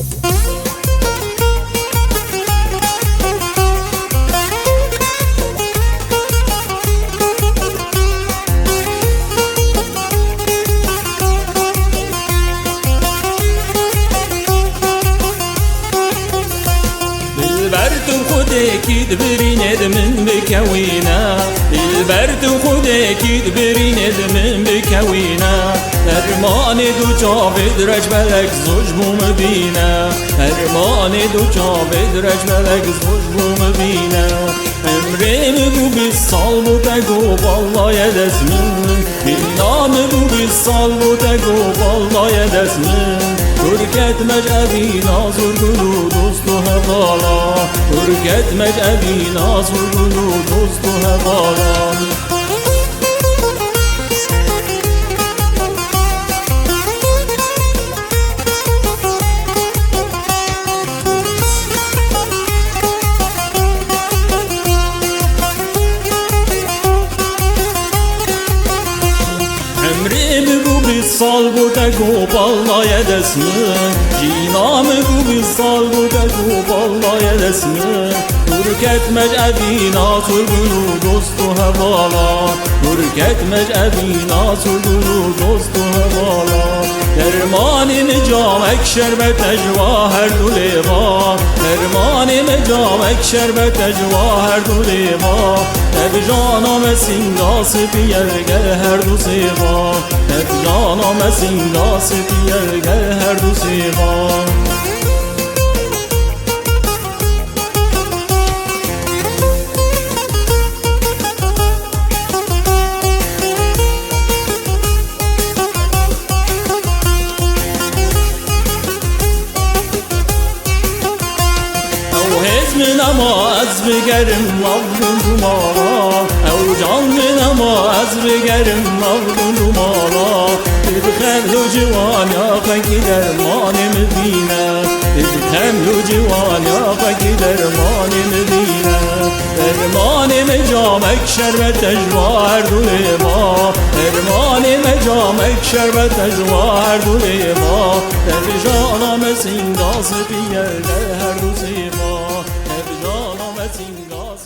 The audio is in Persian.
البرد خودك يدبرين من بكوينا البرد خودك يدبرين من بكوينا هرمان دو جاوید رجبلک زوج مبینا هرمان دو جاوید رجبلک زوج مبینا امرم بو بالصال بو تگو بالله دسمن بالنام بو بالصال بو تگو بالله دسمن تركت مجأبي ناظر قلو دوست هوالا تركت مجأبي ناظر قلو دوست هوالا امرم بو بالصال بو تگو بالله دسمن جینام بو بالصال بو تگو بالله دسمن تركت مجأبي ناصر قلو دوست هوالا تركت مجأبي ناصر قلو دوست هوالا درمان مجامك شربت جواهر دوليبا درمان مجامك شربت جواهر دوليبا تبجانم سنگاس پیرگر هر دو سیغا تبجانم سنگاس پیرگر هر دو سیغا من اما از بگرم مغلوم مالا او جان من اما از بگرم مغلوم مالا تدخل جوان یا فکی درمان مبینه تدخل جوان یا فکی درمان مبینه درمان مجامک شربت جواهر دولیبا درمان مجامک شربت جواهر دولیبا در جانم سنگاس پیرگر هر دو زیبا جانم سنگاس